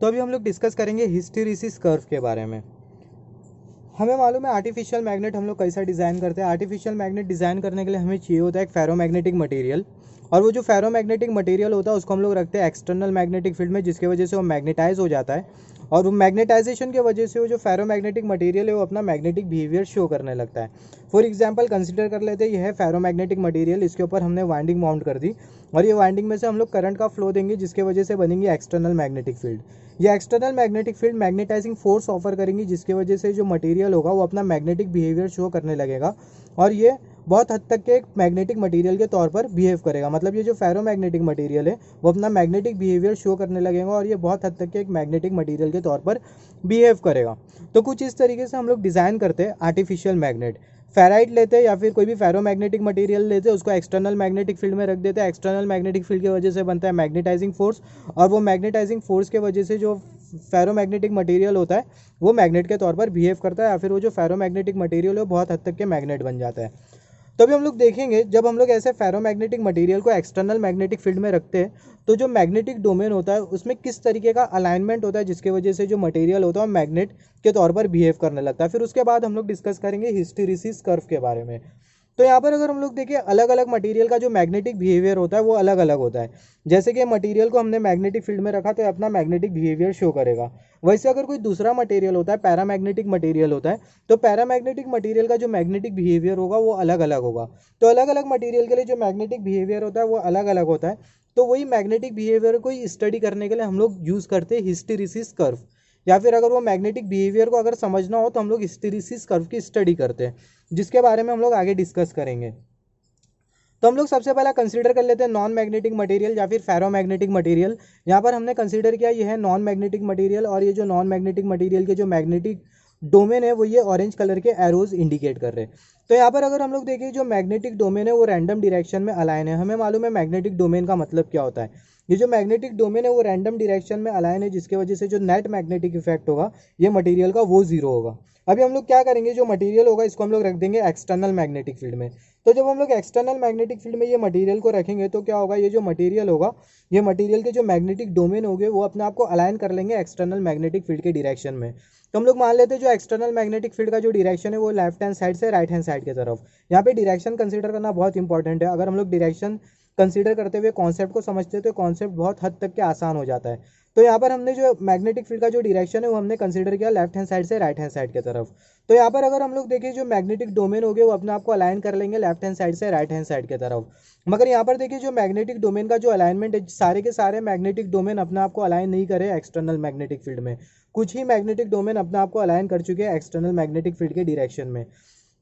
तो अभी हम लोग डिस्कस करेंगे हिस्टैरिसीस कर्व के बारे में। हमें मालूम है आर्टिफिशियल मैग्नेट हम लोग कैसा डिज़ाइन करते हैं। आर्टिफिशियल मैग्नेट डिज़ाइन करने के लिए हमें चाहिए होता है एक फेरोमैग्नेटिक मटेरियल, और वो जो फेरोमैग्नेटिक मटेरियल होता है उसको हम लोग रखते हैं एक्सटर्नल मैग्नेटिक फील्ड में, जिसकी वजह से वो मैग्नेटाइज हो जाता है। और वो मैग्नेटाइजेशन की वजह से वो जो फेरोमैग्नेटिक मटेरियल है वो अपना मैग्नेटिक बिहेवियर शो करने लगता है। फॉर एग्जांपल कंसीडर कर लेते हैं, यह है फेरोमैग्नेटिक मटेरियल, इसके ऊपर हमने वाइंडिंग माउंट कर दी और ये वाइंडिंग में से हम लोग करंट का फ्लो देंगे, जिसकी वजह से बनेंगी एक्सटर्नल मैग्नेटिक फील्ड। ये external magnetic field magnetising force offer करेंगी, जिसकी वजह से जो मटेरियल होगा वो अपना मैग्नेटिक बिहेवियर शो करने लगेगा और ये बहुत हद तक के एक मैग्नेटिक मटेरियल के तौर पर बिहेव करेगा। मतलब ये जो फेरोमैग्नेटिक मटेरियल है वो अपना मैग्नेटिक बिहेवियर शो करने लगेगा और ये बहुत हद तक के एक मैग्नेटिक मटेरियल के तौर पर बिहेव करेगा। तो कुछ इस तरीके से हम लोग डिज़ाइन करते हैं आर्टिफिशियल मैग्नेट। फेराइट लेते हैं या फिर कोई भी फेरोमैग्नेटिक मटेरियल लेते हैं, उसको एक्सटर्नल मैग्नेटिक फील्ड में रख देते हैं। एक्सटर्नल मैग्नेटिक फील्ड की वजह से बनता है मैग्नेटाइजिंग फोर्स, और वो मैग्नेटाइजिंग फोर्स के वजह से जो फेरोमैग्नेटिक मटेरियल होता है वो मैग्नेट के तौर पर बिहेव करता है, या फिर वो जो फेरोमैग्नेटिक मटेरियल है वो बहुत हद तक के मैग्नेट बन जाता है। तो अभी हम लोग देखेंगे, जब हम लोग ऐसे फेरोमैग्नेटिक मटेरियल को एक्सटर्नल मैग्नेटिक फील्ड में रखते हैं तो जो मैग्नेटिक डोमेन होता है उसमें किस तरीके का अलाइनमेंट होता है, जिसकी वजह से जो मटेरियल होता है वो मैग्नेट के तौर पर बिहेव करने लगता है। फिर उसके बाद हम लोग डिस्कस करेंगे हिस्टैरिसीस कर्व के बारे में। तो यहाँ पर अगर हम लोग देखें, अलग अलग मटेरियल का जो मैग्नेटिक बिहेवियर होता है वो अलग अलग होता है। जैसे कि मटेरियल को हमने मैग्नेटिक फील्ड में रखा तो अपना मैग्नेटिक बिहेवियर शो करेगा। वैसे अगर कोई दूसरा मटेरियल होता है, पैरामैग्नेटिक मटेरियल होता है, तो पैरामैग्नेटिक मटेरियल का जो मैग्नेटिक बिहेवियर होगा वो अलग अलग होगा। तो अलग अलग मटेरियल के लिए जो मैग्नेटिक बिहेवियर होता है वो अलग अलग होता है। तो वही मैग्नेटिक बिहेवियर को स्टडी करने के लिए हम लोग यूज़ करते हैं हिस्टैरिसीस कर्व, या फिर अगर वो मैग्नेटिक बिहेवियर को अगर समझना हो तो हम लोग हिस्टैरिसीस कर्व की स्टडी करते हैं, जिसके बारे में हम लोग आगे डिस्कस करेंगे। तो हम लोग सबसे पहला कंसीडर कर लेते हैं नॉन मैग्नेटिक मटेरियल या फिर फेरोमैग्नेटिक मटेरियल। यहाँ पर हमने कंसीडर किया ये है नॉन मैग्नेटिक मटेरियल, और ये जो नॉन मैग्नेटिक मटेरियल के जो मैग्नेटिक डोमेन है वो ये ऑरेंज कलर के एरोज इंडिकेट कर रहे हैं। तो यहाँ पर अगर हम लोग देखें, जो मैग्नेटिक डोमेन है वो रैंडम डायरेक्शन में अलाइन है। हमें मालूम है मैग्नेटिक डोमेन का मतलब क्या होता है। ये जो मैग्नेटिक डोमेन है वो रैंडम डायरेक्शन में अलाइन है, जिसकी वजह से जो नेट मैग्नेटिक इफेक्ट होगा ये मटेरियल का वो जीरो होगा। अभी हम लोग क्या करेंगे, जो मटेरियल होगा इसको हम लोग रख देंगे एक्सटर्नल मैग्नेटिक फील्ड में। तो जब हम लोग एक्सटर्नल मैग्नेटिक फील्ड में ये मटेरियल को रखेंगे तो क्या होगा, ये जो मटेरियल होगा ये मटेरियल के जो मैग्नेटिक डोमेन होंगे वो अपने आप को अलाइन कर लेंगे एक्सटर्नल मैग्नेटिक फील्ड के डायरेक्शन में। तो हम लोग मान लेते हैं जो एक्सटर्नल मैग्नेटिक फील्ड का जो डायरेक्शन है वो लेफ्ट हैंड साइड से राइट हैंड साइड की तरफ। यहाँ पे डायरेक्शन कंसीडर करना बहुत इंपॉर्टेंट है। अगर हम लोग डायरेक्शन कंसीडर करते हुए कॉन्सेप्ट को समझते हैं तो कॉन्सेप्ट बहुत हद तक के आसान हो जाता है। तो यहाँ पर हमने जो मैग्नेटिक फील्ड का जो डायरेक्शन है वो हमने कंसीडर किया लेफ्ट हैंड साइड से राइट हैंड साइड की तरफ। तो यहाँ पर अगर हम लोग देखें, जो मैग्नेटिक डोमेन हो गए वो अपने आप को अलाइन कर लेंगे लेफ्ट हैंड साइड से राइट हैंड साइड की तरफ। मगर यहाँ पर देखिए, जो मैग्नेटिक डोमेन का जो अलाइनमेंट है, सारे के सारे मैग्नेटिक डोमेन अपने आप को अलाइन नहीं करे एक्सटर्नल मैग्नेटिक फील्ड में। कुछ ही मैग्नेटिक डोमेन अपने आप को अलाइन कर चुके हैं एक्सटर्नल मैग्नेटिक फील्ड के डायरेक्शन में।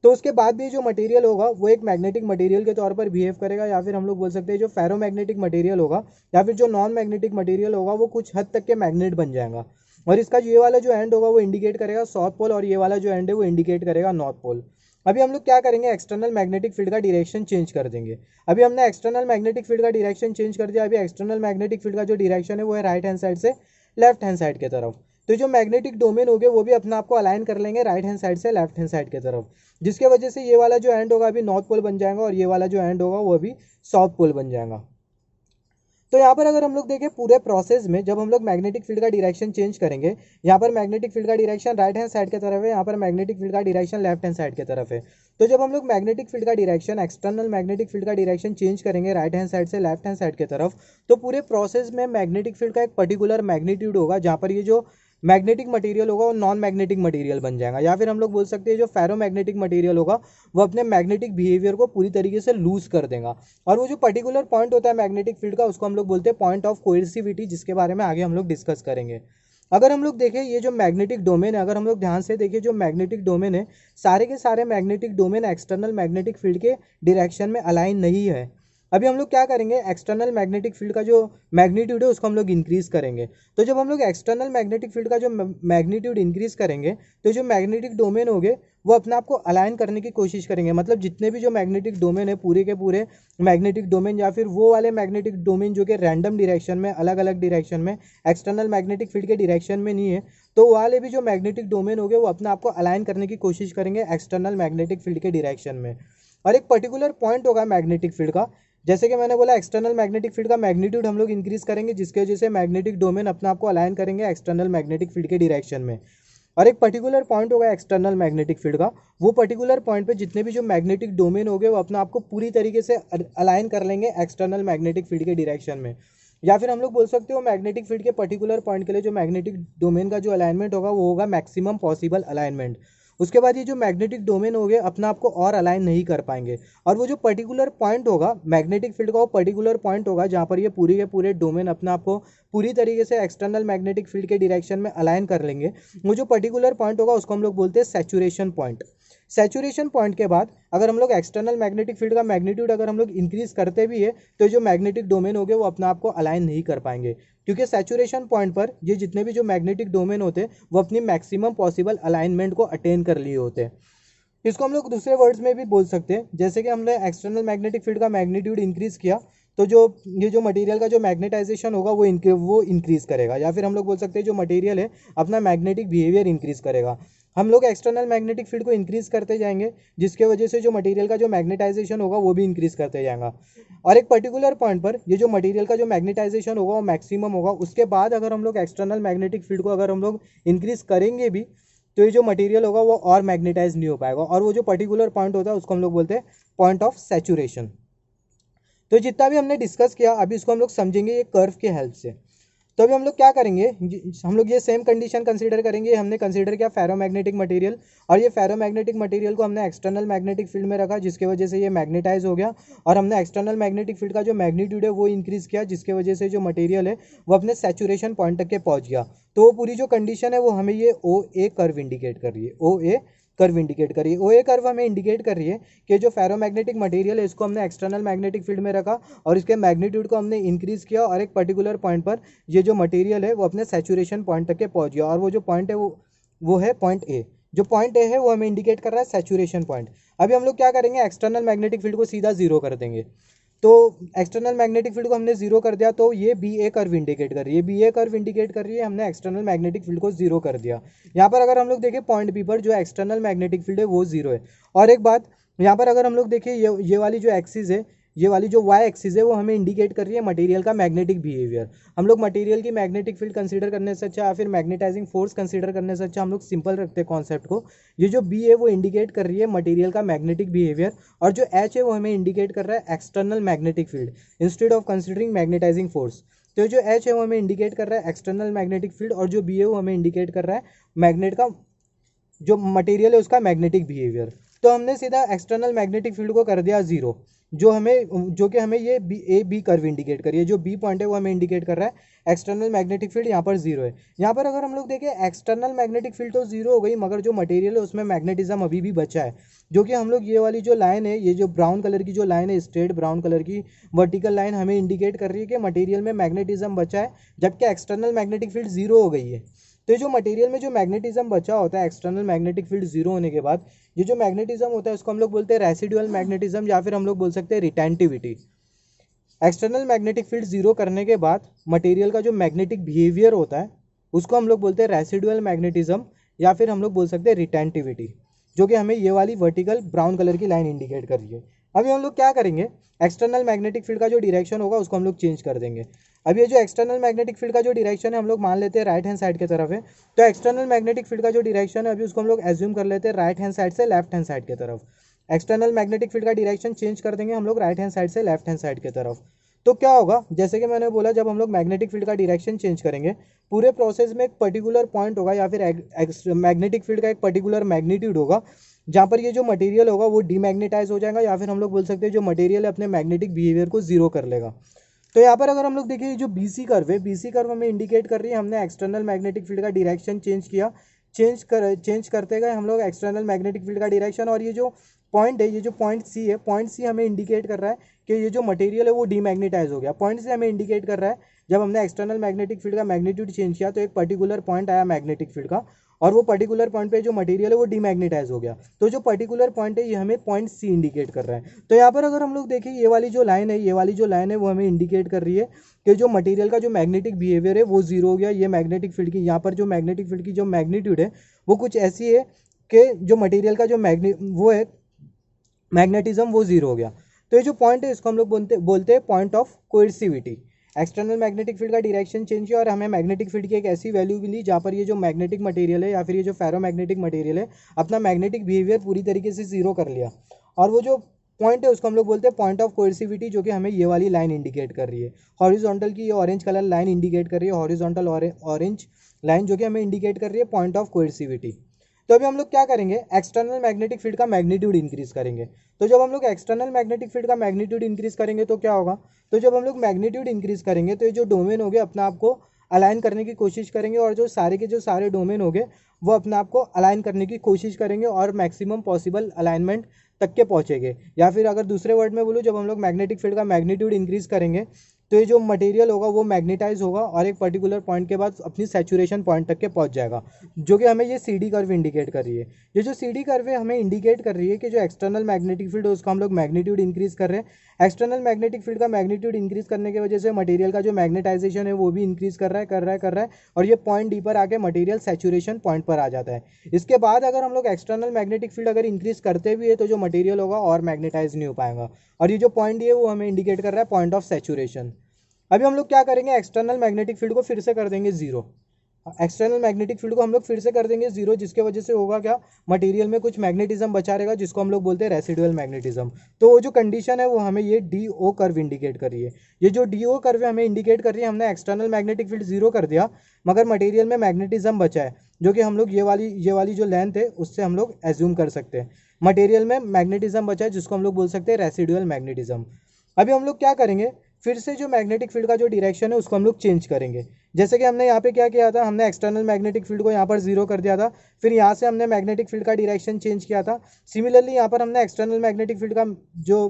तो उसके बाद भी जो मटेरियल होगा वो एक मैग्नेटिक मटेरियल के तौर पर बिहेव करेगा, या फिर हम लोग बोल सकते हैं जो फेरोमैग्नेटिक मटेरियल होगा या फिर जो नॉन मैग्नेटिक मटेरियल होगा वो कुछ हद तक के मैग्नेट बन जाएगा। और इसका ये वाला जो एंड होगा वो इंडिकेट करेगा साउथ पोल, और ये वाला जो एंड है वो इंडिकेट करेगा नॉर्थ पोल। अभी हम लोग क्या करेंगे, एक्सटर्नल मैग्नेटिक फील्ड का डायरेक्शन चेंज कर देंगे। अभी हमने एक्सटर्नल मैग्नेटिक फील्ड का डायरेक्शन चेंज कर दिया। अभी एक्सटर्नल मैग्नेटिक फील्ड का जो डायरेक्शन है वो है राइट हैंड साइड से लेफ्ट हैंड साइड की तरफ। तो जो मैग्नेटिक डोमेन हो गए वो भी अपने आप को अलाइन कर लेंगे राइट हैंड साइड से लेफ्ट हैंड साइड की तरफ, जिसके वजह से ये वाला जो एंड होगा अभी नॉर्थ पोल बन जाएगा और ये वाला जो एंड होगा वो अभी साउथ पोल बन जाएगा। तो यहाँ पर अगर हम लोग देखें पूरे प्रोसेस में, जब हम लोग मैग्नेटिक फील्ड का डायरेक्शन चेंज करेंगे, यहाँ पर मैग्नेटिक फील्ड का डायरेक्शन राइट हैंड साइड की तरफ है, यहाँ पर मैग्नेटिक फील्ड का डायरेक्शन लेफ्ट हैंड साइड की तरफ है। तो जब हम लोग मैग्नेटिक फील्ड का डायरेक्शन, एक्सटर्नल मैग्नेटिक फील्ड का डायरेक्शन चेंज करेंगे राइट हैंड साइड से लेफ्ट हैंड साइड की तरफ, तो पूरे प्रोसेस में मैग्नेटिक फील्ड का एक पर्टिकुलर मैग्नीट्यूड होगा, जहाँ पर ये जो मैग्नेटिक मटेरियल होगा वो नॉन मैग्नेटिक मटेरियल बन जाएगा। या फिर हम लोग बोल सकते हैं जो फेरोमैग्नेटिक मटेरियल होगा वो अपने मैग्नेटिक बिहेवियर को पूरी तरीके से लूज कर देगा। और वो जो पर्टिकुलर पॉइंट होता है मैग्नेटिक फील्ड का उसको हम लोग बोलते हैं पॉइंट ऑफ कोएर्सिविटी, जिसके बारे में आगे हम लोग डिस्कस करेंगे। अगर हम लोग देखें ये जो मैग्नेटिक डोमेन है, अगर हम लोग ध्यान से देखें जो मैग्नेटिक डोमेन है, सारे के सारे magnetic domain external magnetic field के डायरेक्शन में अलाइन नहीं है। अभी हम लोग क्या करेंगे, एक्सटर्नल मैग्नेटिक फील्ड का जो मैग्नीट्यूड है उसको हम लोग इंक्रीज करेंगे। तो जब हम लोग एक्सटर्नल मैग्नेटिक फील्ड का जो मैग्नीट्यूड इंक्रीज करेंगे तो जो मैग्नेटिक डोमेन होंगे वो अपने आप को अलाइन करने की कोशिश करेंगे। मतलब जितने भी जो मैग्नेटिक डोमेन है पूरे के पूरे मैग्नेटिक डोमेन, या फिर वो वाले मैग्नेटिक डोमेन जो कि रैंडम डायरेक्शन में, अलग अलग डायरेक्शन में, एक्सटर्नल मैग्नेटिक फील्ड के डायरेक्शन में नहीं है, तो वाले भी जो मैग्नेटिक डोमेन होंगे वो अपने आप को अलाइन करने की कोशिश करेंगे एक्सटर्नल मैग्नेटिक फील्ड के डायरेक्शन में। और एक पर्टिकुलर पॉइंट होगा मैग्नेटिक फील्ड का जैसे कि मैंने बोला एक्सटर्नल मैग्नेटिक फील्ड का मैग्नीट्यूड हम लोग इंक्रीज करेंगे, जिसकी वजह से मैग्नेटिक डोमेन अपने आप को अलाइन करेंगे एक्सटर्नल मैग्नेटिक फील्ड के डायरेक्शन में। और एक पर्टिकुलर पॉइंट होगा एक्सटर्नल मैग्नेटिक फील्ड का, वो पर्टिकुलर पॉइंट पे जितने भी जो मैग्नेटिक डोमेन हो गए वो अपने आप को पूरी तरीके से अलाइन कर लेंगे एक्सटर्नल मैग्नेटिक फील्ड के डायरेक्शन में। या फिर हम लोग बोल सकते हो मैग्नेटिक फील्ड के पर्टिकुलर पॉइंट के लिए जो मैग्नेटिक डोमेन का जो अलाइनमेंट होगा वो होगा मैक्सिमम पॉसिबल अलाइनमेंट। उसके बाद ये जो मैग्नेटिक डोमेन हो गए अपना आपको और अलाइन नहीं कर पाएंगे, और वो जो पर्टिकुलर पॉइंट होगा मैग्नेटिक फील्ड का, वो पर्टिकुलर पॉइंट होगा जहाँ पर ये पूरे के पूरे डोमेन अपने आपको पूरी तरीके से एक्सटर्नल मैग्नेटिक फील्ड के डायरेक्शन में अलाइन कर लेंगे। वो जो पर्टिकुलर पॉइंट होगा उसको हम लोग बोलते हैं सैचुरेशन पॉइंट। सैचुरेशन पॉइंट के बाद अगर हम लोग एक्सटर्नल मैग्नेटिक फील्ड का मैग्नीट्यूड अगर हम लोग इंक्रीज करते भी है तो जो मैग्नेटिक डोमेन हो गए वो अपने आप को अलाइन नहीं कर पाएंगे, क्योंकि सैचुरेशन पॉइंट पर ये जितने भी जो मैग्नेटिक डोमेन होते हैं वो अपनी मैक्सिमम पॉसिबल अलाइनमेंट को अटेन कर लिए होते हैं। इसको हम लोग दूसरे वर्ड्स में भी बोल सकते हैं, जैसे कि हमने एक्सटर्नल मैग्नेटिक फील्ड का मैग्नीट्यूड इंक्रीज किया तो जो ये जो मटेरियल का जो मैग्नेटाइजेशन होगा वो इंक्रीज करेगा, या फिर हम लोग बोल सकते हैं जो मटेरियल है अपना मैग्नेटिक बिहेवियर इंक्रीज करेगा। हम लोग एक्सटर्नल मैग्नेटिक फील्ड को इंक्रीज करते जाएंगे, जिसके वजह से जो मटेरियल का जो मैग्नेटाइजेशन होगा वो भी इंक्रीज करते जाएगा। और एक पर्टिकुलर पॉइंट पर ये जो मटेरियल का जो मैग्नेटाइजेशन होगा वो मैक्सिमम होगा। उसके बाद अगर हम लोग एक्सटर्नल मैग्नेटिक फील्ड को अगर हम लोग इंक्रीज करेंगे भी तो ये जो मटेरियल होगा वो और मैग्नेटाइज नहीं हो पाएगा, और वो जो पर्टिकुलर पॉइंट होता है उसको हम लोग बोलते हैं पॉइंट ऑफ सैचुरेशन। तो जितना भी हमने डिस्कस किया अभी इसको हम लोग समझेंगे ये कर्व के हेल्प से। तो अभी हम लोग क्या करेंगे, हम लोग ये सेम कंडीशन कंसीडर करेंगे। हमने कंसीडर किया फेरोमैग्नेटिक मटेरियल, और ये फेरोमैग्नेटिक मटेरियल को हमने एक्सटर्नल मैग्नेटिक फील्ड में रखा जिसकी वजह से ये मैग्नेटाइज हो गया, और हमने एक्सटर्नल मैग्नेटिक फील्ड का जो मैग्नीट्यूड है वो इंक्रीज किया जिसकी वजह से जो मटेरियल है वो अपने सैचुरेशन पॉइंट तक के पहुंच गया। तो वो पूरी जो कंडीशन है वो हमें ये ओ ए कर्व इंडिकेट कर रही है, ओ ए कर्व इंडिकेट करिए। ओ ए कर्व हमें इंडिकेट कर रही है कि जो फेरोमैग्नेटिक मटेरियल है इसको हमने एक्सटर्नल मैग्नेटिक फील्ड में रखा और इसके मैग्नीट्यूड को हमने इंक्रीज किया, और एक पर्टिकुलर पॉइंट पर ये जो मटेरियल है वो अपने सैचुरेशन पॉइंट तक के पहुंच गया, और वो जो पॉइंट है वो है पॉइंट ए। जो पॉइंट ए है वो हमें इंडिकेट कर रहा है सैचुरेशन पॉइंट। अभी हम लोग क्या करेंगे, एक्सटर्नल मैग्नेटिक फील्ड को सीधा जीरो कर देंगे। तो एक्सटर्नल मैग्नेटिक फील्ड को हमने जीरो कर दिया तो ये बी ए कर्व इंडिकेट कर रही है, बी ए कर्व इंडिकेट कर रही है, हमने एक्सटर्नल मैग्नेटिक फील्ड को जीरो कर दिया। यहाँ पर अगर हम लोग देखें पॉइंट बी पर जो एक्सटर्नल मैग्नेटिक फील्ड है वो जीरो है। और एक बात यहाँ पर अगर हम लोग देखें ये वाली जो एक्सिस है, ये वाली जो वाई एक्सिस है वो हमें इंडिकेट कर रही है मटेरियल का मैग्नेटिक बिहेवियर। हम लोग मटेरियल की मैग्नेटिक फील्ड कंसीडर करने से अच्छा या फिर मैग्नेटाइजिंग फोर्स कंसीडर करने से अच्छा हम लोग सिंपल रखते हैं कॉन्सेप्ट को। ये जो बी है वो इंडिकेट कर रही है मटेरियल का मैग्नेटिक बिहेवियर, और जो एच है वो हमें इंडिकेट कर रहा है external magnetic field instead of considering magnetising force. तो जो एच है वो हमें इंडिकेट कर रहा है एक्सटर्नल मैग्नेटिक फील्ड, और जो बी है वो हमें इंडिकेट कर रहा है मैग्नेट का जो मटेरियल है उसका मैग्नेटिक बिहेवियर। तो हमने सीधा एक्सटर्नल मैग्नेटिक फील्ड को कर दिया जीरो, जो कि हमें ये बी कर्व इंडिकेट करिए। जो बी पॉइंट है वो हमें इंडिकेट कर रहा है एक्सटर्नल मैग्नेटिक फील्ड यहाँ पर जीरो है। यहाँ पर अगर हम लोग देखें एक्सटर्नल मैग्नेटिक फील्ड तो जीरो हो गई, मगर जो मटेरियल है उसमें मैग्नेटिज्म अभी भी बचा है, जो कि हम लोग ये वाली जो लाइन है, ये जो ब्राउन कलर की जो लाइन है, स्ट्रेट ब्राउन कलर की वर्टिकल लाइन हमें इंडिकेट कर रही है कि मटेरियल में मैग्नेटिज्म बचा है, जबकि एक्सटर्नल मैग्नेटिक फील्ड जीरो हो गई है। तो जो मटेरियल में जो मैग्नेटिज्म बचा होता है एक्सटर्नल मैग्नेटिक फील्ड जीरो होने के बाद, ये जो मैग्नेटिज्म होता है उसको हम लोग बोलते हैं रेसिडुअल मैग्नेटिज्म, या फिर हम लोग बोल सकते हैं retentivity. External magnetic field zero करने के बाद मटेरियल का जो मैग्नेटिक बिहेवियर होता है उसको हम लोग बोलते हैं रेसिडुअल मैग्नेटिज्म, या फिर हम लोग बोल सकते हैं रिटेंटिविटी, जो कि हमें ये वाली वर्टिकल ब्राउन कलर की लाइन इंडिकेट कर रही है। अभी हम लोग क्या करेंगे, एक्सटर्नल मैग्नेटिक फील्ड का जो डायरेक्शन होगा उसको हम लोग चेंज कर देंगे। अब ये जो एक्सटर्नल मैग्नेटिक फील्ड का जो डायरेक्शन है हम लोग मान लेते हैं राइट हैंड साइड की तरफ है। तो एक्सटर्नल मैग्नेटिक फील्ड का जो डायरेक्शन है अभी उसको हम लोग एज्यूम कर लेते हैं राइट हैंड साइड से लेफ्ट हैंड साइड की तरफ। एक्सटर्नल मैग्नेटिक फील्ड का डायरेक्शन चेंज कर देंगे हम लोग राइट हैंड साइड से लेफ्ट हैंड साइड की तरफ। तो क्या होगा, जैसे कि मैंने बोला जब हम लोग मैग्नेटिक फील्ड का डायरेक्शन चेंज करेंगे पूरे प्रोसेस में एक पर्टिकुलर पॉइंट होगा या फिर मैग्नेटिक फील्ड का एक पर्टिकुलर मैग्नीट्यूड होगा जहाँ पर ये जो मटेरियल होगा वो डीमैग्नेटाइज हो जाएगा, या फिर हम लोग बोल सकते हैं जो मटेरियल है अपने मैग्नेटिक बिहेवियर को जीरो कर लेगा। तो यहाँ पर अगर हम लोग देखिए जो बीसी कर्व है, बीसी कर्व हमें इंडिकेट कर रही है हमने एक्सटर्नल मैग्नेटिक फील्ड का डायरेक्शन चेंज किया, चेंज करते गए हम लोग एक्सटर्नल मैग्नेटिक फील्ड का डायरेक्शन, और ये जो पॉइंट है, ये जो पॉइंट सी है, पॉइंट सी हमें इंडिकेट कर रहा है कि ये जो मटेरियल है वो डीमैग्नेटाइज हो गया। पॉइंट सी हमें इंडिकेट कर रहा है जब हमने एक्सटर्नल मैग्नेटिक फील्ड का मैग्नीट्यूड चेंज किया तो एक पर्टिकुलर पॉइंट आया मैग्नेटिक फील्ड का, और वो पर्टिकुलर पॉइंट पे जो मटेरियल है वो डीमैग्नेटाइज हो गया। तो जो पर्टिकुलर पॉइंट है ये हमें पॉइंट सी इंडिकेट कर रहा है। तो यहाँ पर अगर हम लोग देखें ये वाली जो लाइन है, ये वाली जो लाइन है वो हमें इंडिकेट कर रही है कि जो मटेरियल का जो मैग्नेटिक बिहेवियर है वो जीरो हो गया। ये मैग्नेटिक फील्ड की यहाँ पर जो मैग्नेटिक फील्ड की जो मैग्नीट्यूड है वो कुछ ऐसी है कि जो मटेरियल का जो वो है मैग्नेटिज्म वो जीरो हो गया। तो ये जो पॉइंट है इसको हम लोग बोलते हैं point of coercivity. External magnetic field का डायरेक्शन चेंज किया और हमें मैग्नेटिक फील्ड की एक ऐसी वैल्यू मिली जहाँ पर ये जो मैग्नेटिक मटेरियल है या फिर ये जो फेरोमैग्नेटिक मटेरियल है अपना मैग्नेटिक बिहेवियर पूरी तरीके से जीरो कर लिया। और वो जो पॉइंट है उसको हम लोग बोलते हैं पॉइंट ऑफ कोएर्सिविटी, जो कि हमें ये वाली लाइन इंडिकेट कर रही है। हॉरिजॉन्टल की ये ऑरेंज कलर लाइन इंडिकेट कर रही है, हॉरिजॉन्टल ऑरेंज लाइन जो कि हमें इंडिकेट कर रही है पॉइंट ऑफ कोएर्सिविटी। तो अभी हम लोग क्या करेंगे, एक्सटर्नल मैग्नेटिक फील्ड का मैग्नीट्यूड इंक्रीज करेंगे। तो जब हम लोग एक्सटर्नल मैग्नेटिक फील्ड का मैग्नीट्यूड इंक्रीज करेंगे तो क्या होगा, तो जब हम लोग मैग्नीट्यूड इंक्रीज करेंगे तो ये जो डोमेन हो गए अपने आप को अलाइन करने की कोशिश करेंगे और जो सारे डोमेन हो गए वो अपने आप को अलाइन करने की कोशिश करेंगे और मैक्सिमम पॉसिबल अलाइनमेंट तक के पहुंचेंगे। या फिर अगर दूसरे वर्ड में बोलूँ, जब हम लोग मैग्नेटिक फील्ड का मैग्नीट्यूड इंक्रीज करेंगे तो ये जो मटेरियल होगा वो मैग्नेटाइज होगा और एक पर्टिकुलर पॉइंट के बाद अपनी सैचुरेशन पॉइंट तक के पहुंच जाएगा, जो कि हमें ये सी डी कर्व इंडिकेट कर रही है। ये जो सी डी कर्व है हमें इंडिकेट कर रही है कि जो एक्सटर्नल मैग्नेटिक फील्ड है उसका हम लोग मैग्नीट्यूड इंक्रीज कर रहे हैं। एक्सटर्नल मैग्नेटिक फील्ड का मैग्नीट्यूड इंक्रीज करने की वजह से मटेरियल का जो मैग्नेटाइजेशन है वो भी इंक्रीज कर रहा है और ये पॉइंट डी पर आके मटेरियल सैचुरेशन पॉइंट पर आ जाता है। इसके बाद अगर हम लोग एक्सटर्नल मैग्नेटिक फील्ड अगर इंक्रीज करते भी है तो जो मटेरियल होगा और मैग्नेटाइज नहीं हो पाएगा और ये जो पॉइंट डी है वो हमें इंडिकेट कर रहा है पॉइंट ऑफ सैचुरेशन। अभी हम लोग क्या करेंगे, एक्सटर्नल मैग्नेटिक फील्ड को फिर से कर देंगे जीरो। एक्सटर्नल मैग्नेटिक फील्ड को हम लोग फिर से कर देंगे जीरो, जिसके वजह से होगा क्या, मटेरियल में कुछ मैग्नेटिज्म बचा रहेगा जिसको हम लोग बोलते हैं रेसिडुअल मैग्नेटिज्म। तो वो जो कंडीशन है वो हमें ये डी ओ कर्व इंडिकेट कर रही है। ये जो डी ओ कर्व हमें इंडिकेट कर रही है, हमने एक्सटर्नल मैग्नेटिक फील्ड जीरो कर दिया मगर मटेरियल में मैग्नेटिज्म बचा है, जो कि हम लोग ये वाली जो लेंथ है उससे हम लोग एज्यूम कर सकते हैं मटेरियल में मैग्नेटिज्म बचा है, जिसको हम लोग बोल सकते हैं रेसिडुअल मैग्नेटिज्म। अभी हम लोग क्या करेंगे, फिर से जो मैग्नेटिक फील्ड का जो डायरेक्शन है उसको हम लोग चेंज करेंगे। जैसे कि हमने यहाँ पे क्या किया था, हमने एक्सटर्नल मैग्नेटिक फील्ड को यहाँ पर जीरो कर दिया था, फिर यहाँ से हमने मैग्नेटिक फील्ड का डायरेक्शन चेंज किया था। सिमिलरली यहाँ पर हमने एक्सटर्नल मैग्नेटिक फील्ड का जो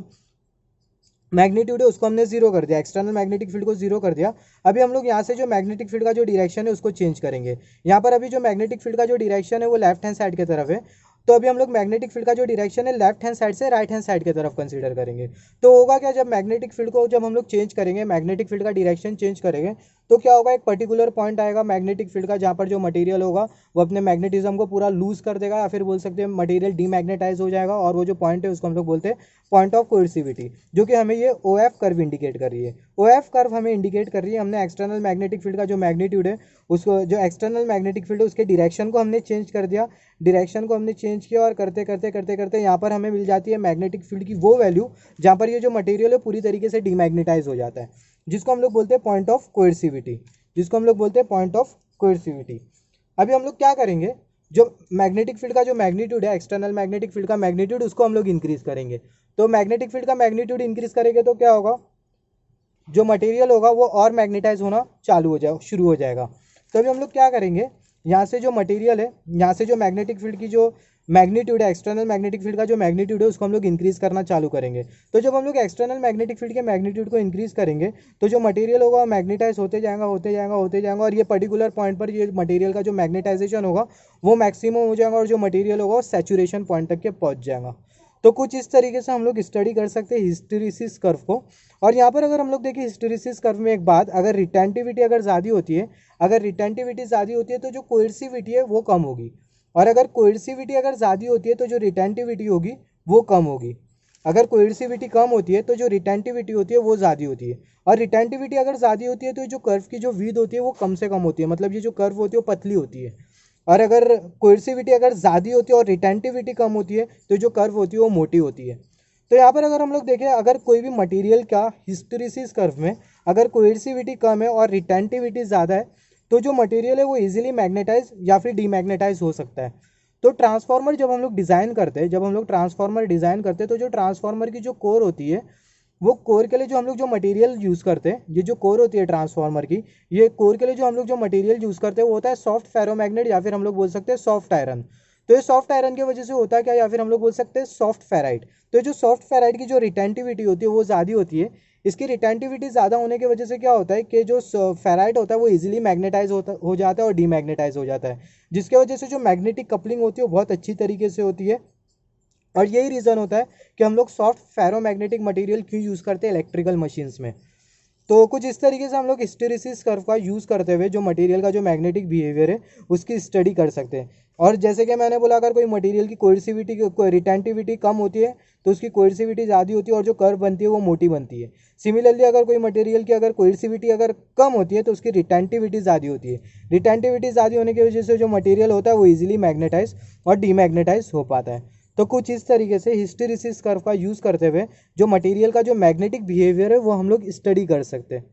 मैग्नीट्यूड है उसको हमने जीरो कर दिया, एक्सटर्नल मैग्नेटिक फील्ड को जीरो कर दिया। अभी हम लोग यहाँ से जो मैग्नेटिक फील्ड का जो डायरेक्शन है उसको चेंज करेंगे। यहाँ पर अभी जो मैग्नेटिक फील्ड का जो डायरेक्शन है वो लेफ्ट हैंड साइड की तरफ है, तो अभी हम लोग मैग्नेटिक फील्ड का जो डायरेक्शन है लेफ्ट हैंड साइड से राइट हैंड साइड की तरफ कंसीडर करेंगे। तो होगा क्या, जब मैग्नेटिक फील्ड को जब हम लोग चेंज करेंगे, मैग्नेटिक फील्ड का डायरेक्शन चेंज करेंगे तो क्या होगा, एक पर्टिकुलर पॉइंट आएगा मैग्नेटिक फील्ड का जहाँ पर जो मटेरियल होगा वो अपने मैग्नेटिज्म को पूरा लूज कर देगा, या फिर बोल सकते हैं मटेरियल डीमैग्नेटाइज हो जाएगा। और वो जो पॉइंट है उसको हम लोग बोलते हैं पॉइंट ऑफ कोएर्सिविटी, जो कि हमें ये ओ एफ कर्व इंडिकेट कर रही है। ओ एफ कर्व हमें इंडिकेट कर रही है, हमने एक्सटर्नल मैग्नेटिक फील्ड का जो मैग्नीट्यूड है उसको, जो एक्सटर्नल मैग्नेटिक फील्ड है उसके डायरेक्शन को हमने चेंज कर दिया, डायरेक्शन को हमने चेंज किया और करते करते करते करते यहाँ पर हमें मिल जाती है मैग्नेटिक फील्ड की वो वैल्यू जहाँ पर ये जो मटेरियल है पूरी तरीके से डीमैग्नेटाइज हो जाता है, जिसको हम लोग बोलते हैं पॉइंट ऑफ कोएर्सिविटी, जिसको हम लोग बोलते हैं पॉइंट ऑफ कोएर्सिविटी। अभी हम लोग क्या करेंगे, जो मैग्नेटिक फील्ड का जो मैग्नीट्यूड है, एक्सटर्नल मैग्नेटिक फील्ड का मैग्नीट्यूड उसको हम लोग इंक्रीज करेंगे। तो मैग्नेटिक फील्ड का मैग्नीट्यूड इंक्रीज करेंगे तो क्या होगा, जो मटेरियल होगा वो और मैग्नेटाइज होना शुरू हो जाएगा। तो अभी हम लोग क्या करेंगे, यहाँ से जो मटेरियल है, यहाँ से जो मैग्नेटिक फील्ड की जो मैग्नीट्यूड है, एक्सटर्नल मैग्नेटिक फील्ड का जो मैग्नीट्यूड है उसको हम लोग इंक्रीज करना चालू करेंगे। तो जब हम लोग एक्सटर्नल मैग्नेटिक फील्ड के मैग्नीट्यूड को इंक्रीज करेंगे तो जो मटेरियल होगा वो मैग्नेटाइज होते जाएगा और ये पर्टिकुलर पॉइंट पर ये मटेरियल का जो मैग्नेटाइजेशन होगा वो मैक्सिमम हो जाएगा और जो मटेरियल होगा वो सैचुरेशन पॉइंट तक के पहुँच जाएगा। तो कुछ इस तरीके से हम लोग स्टडी कर सकते हैं हिस्टेरिसिस कर्व को। और यहाँ पर अगर हम लोग देखें हिस्टेरिसिस कर्व में एक बात, अगर रिटेंटिविटी अगर ज़्यादा होती है तो जो कोएर्सिविटी है वो कम होगी, और अगर कोएर्सिविटी अगर ज़्यादा होती है तो जो रिटेंटिविटी होगी वो कम होगी। अगर कोएर्सिविटी कम होती है तो जो रिटेंटिविटी होती है वो ज़्यादा होती है, और रिटेंटिविटी अगर ज़्यादा होती है तो जो कर्व की जो विड्थ होती है वो कम से कम होती है, मतलब ये जो कर्व होती है वो पतली होती है। और अगर कोएर्सिविटी अगर ज़्यादा होती है और रिटेंटिविटी कम होती है तो जो कर्व होती है वो मोटी होती है। तो यहाँ पर अगर हम लोग देखें, अगर कोई भी मटेरियल का हिस्टेरिसिस कर्व में अगर कोएर्सिविटी कम है और रिटेंटिविटी ज़्यादा है तो जो मटेरियल है वो इजीली मैग्नेटाइज या फिर डीमैग्नेटाइज हो सकता है। तो ट्रांसफार्मर जब हम लोग डिज़ाइन करते हैं, तो जो ट्रांसफार्मर की जो कोर होती है वो कोर के लिए जो हम लोग जो मटेरियल यूज़ करते हैं, ये जो कोर होती है ट्रांसफार्मर की, ये कोर के लिए जो हम लोग जो मटेरियल यूज़ करते हैं वो होता है सॉफ्ट फेरोमैग्नेट या फिर हम लोग बोल सकते हैं सॉफ्ट आयरन। तो ये सॉफ्ट आयरन की वजह से होता है क्या, या फिर हम लोग बोल सकते हैं सॉफ्ट फेराइट। तो जो सॉफ्ट फेराइट की जो रिटेंटिविटी होती है वो ज़्यादा होती है। इसकी रिटेंटिविटी ज़्यादा होने की वजह से क्या होता है कि जो फेराइट होता है वो इजीली मैग्नेटाइज हो जाता है और डीमैग्नेटाइज हो जाता है, जिसकी वजह से जो मैग्नेटिक कपलिंग होती है वो बहुत अच्छी तरीके से होती है। और यही रीज़न होता है कि हम लोग सॉफ्ट फेरोमैग्नेटिक मटेरियल क्यों यूज़ करते हैं इलेक्ट्रिकल मशीन्स में। तो कुछ इस तरीके से हम लोग हिस्टेरिसिस कर्व का यूज़ करते हुए जो मटेरियल का जो मैग्नेटिक बिहेवियर है उसकी स्टडी कर सकते हैं। और जैसे कि मैंने बोला, अगर कोई मटेरियल की कोएर्सिविटी रिटेंटिविटी कम होती है तो उसकी कोएर्सिविटी ज़्यादा होती है और जो कर्व बनती है वो मोटी बनती है। सिमिलरली अगर कोई मटेरियल की अगर कोएर्सिविटी अगर कम होती है तो उसकी रिटेंटिविटी ज़्यादा होती है। रिटेंटिविटी ज़्यादा होने की वजह से जो मटेरियल होता है वो ईजिली मैग्नेटाइज और डीमैग्नेटाइज हो पाता है। तो कुछ इस तरीके से हिस्टेरिसिस कर्व का यूज़ करते हुए जो मटेरियल का जो मैग्नेटिक बिहेवियर है वो हम लोग स्टडी कर सकते हैं।